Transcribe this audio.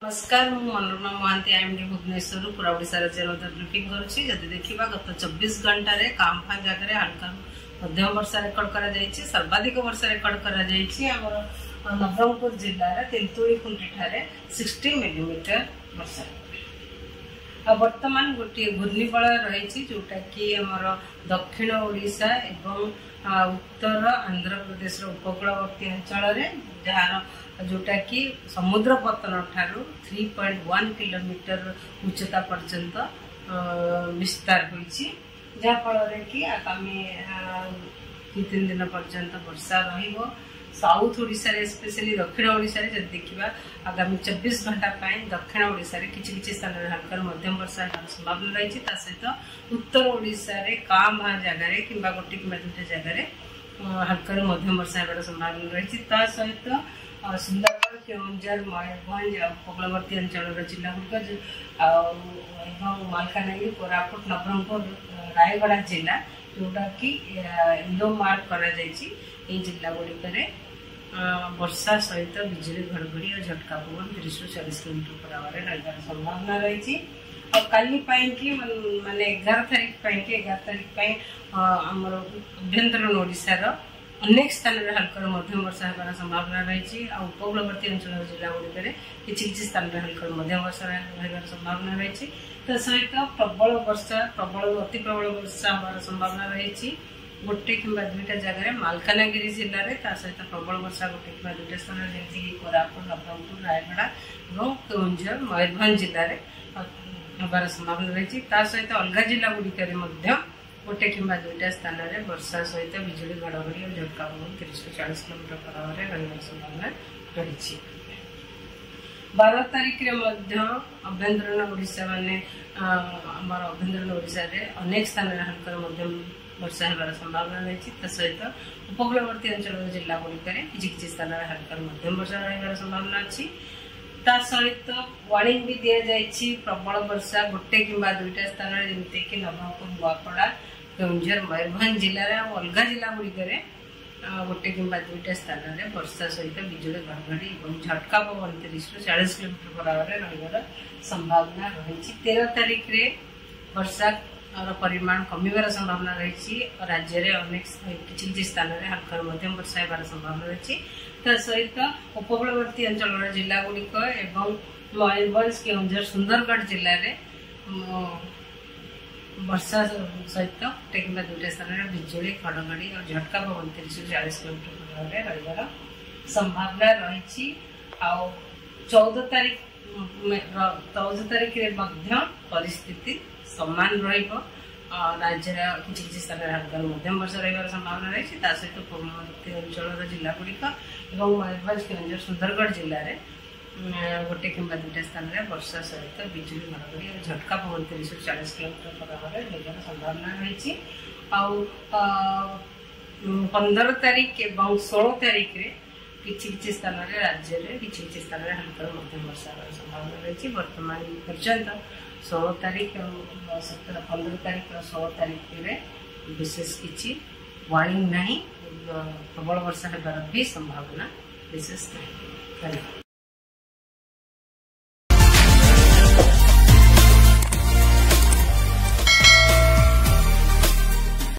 नमस्कार मु मनोरमा महांती आईएमडी भुवनेश्वर पूरा ओडिशा राज्य ब्रीफिंग करुच्ची जदि देखा गत 24 घंटा कांफा जगह हल्का मध्यम वर्षा रेकर्ड कर सर्वाधिक वर्षा रेकर्ड कर नवरंगपुर जिलार तेंतुली खुंटी 60 मिलीमीटर वर्षा वर्तमान गोटे घूर्णिबलय रही जोटा कि आमर दक्षिण ओडिशा एवं उत्तर आंध्र प्रदेश उपकूलवर्ती अंचल जार जोटा कि समुद्र पतन ठारू 3.1 किलोमीटर उच्चता पर्यंत विस्तार होइछि जहाँफल कि आगामी 2-3 दिन पर्यंत वर्षा रहिबो। साउथ ओडिशा रे स्पेशली दक्षिण ओडिशा रे जब देखिबा आगामी 24 घंटा दक्षिण ओडिशा रे किछि स्थान रे हल्का मध्यम वर्षा संभावना रही सहित उत्तर ओडिशा रे काम जगह रे किंबा गोटे कि दुटा जगह रे हल्का मध्यम वर्षा होबार संभावना रही सहित सुंदरगढ़ केउंझर मयूरभंज उपकूलवर्ती अंचल जिला गुड़िक मालकानगिरी कोरापुट नवरंगपुर रायगड़ा जिला जोटा कि येलो मार्क कर जिला गुड़िक वर्षा सहित बिजुली घड़घड़ी और झटका पवन 30-40 किलोमीटर पर आवर रही संभावना रही। काली माने 11 तारीख आमर अभ्यंतरण ओडिशार अनेक स्थान में हल्का मध्यम वर्षा होबार संभावना रही। उपकूलवर्ती अंचल जिला गुड़िक किसी स्थान में हल्का मध्यम वर्षा रही संभावना रही। तो सहित प्रबल वर्षा प्रबल अति प्रबल वर्षा होबार संभावना रही गोटे कि दुईटा जगह मालकानगिरी जिले में सहित प्रबल वर्षा गोटे कि दुईटा स्थान जमी कोरापुट नवरंगपुर रायगड़ा और केउंझर मयूरभंज जिले में होबार संभावना रही। सहित अलग जिला गुड़िक गोटे कि दुईटा स्थान में वर्षा सहित बिजुली घड़घड़ी और झटका पवन 30-40 किलोमीटर पर आवर रही संभावना रही। 12 तारीख अभ्यंतरण ओडिशा माने आमर अभ्यंतरण ओडिशा रे अनेक स्थान में हल्का मध्यम वर्षा होबार संभावना रही। सहित उपकूलवर्ती अंचल जिला गुड़िक किसी स्थान में हल्का मध्यम वर्षा रही संभावना अच्छी। सहित वार्निंग भी दि जाइए प्रबल वर्षा गोटे कि दुईटा स्थान जमीक नवरंगपुर नुआपड़ा केउंझर मयूरभंज जिले में अलग जिला गुड़िक गोटे कि दुईटा स्थान में वर्षा सहित बिजुली घड़घड़ी और झटका पवन 30-40 किलोमीटर पर आवर रही संभावना रही। 13 तारीख रे वर्षा परिमाण कमिबार संभावना रही। राज्य में अनेक किसी स्थान में हल्का मध्यम वर्षा होबार संभावना रही। सहित उपकूलवर्ती अंचल जिला गुड़िक मयूरभंज केउंझर सुंदरगढ़ जिले में वर्षा सहित गोटे कि दुईटा स्थान में बिजुली घड़घड़ी और झटका पवन 30-40 किलोमीटर रही संभावना रही। 14 तारीख परिस्थिति समान राज्य किसी स्थान में हल्का मध्यम वर्षा रही संभावना रही। सहित पूर्ववर्ती अंचल जिला गुड़िक मयूरभंज केउंझर सुंदरगढ़ जिले में गोटे कि दुईटा स्थान में वर्षा सहित बिजुली घड़घड़ी और झटका पवन 30-40 किलोमीटर पर आवर रही संभावना रही। 15 तारीख और 16 तारीख किसी स्थान में राज्य में किसी स्थान में हल्का मध्यम वर्षा संभावना रही। वर्तमान पर्यंत 16 तारीख और 15 तारीख और 16 तारीख विशेष किसी वार्निंग नहीं प्रबल वर्षा होबार भी संभावना विशेष नहीं।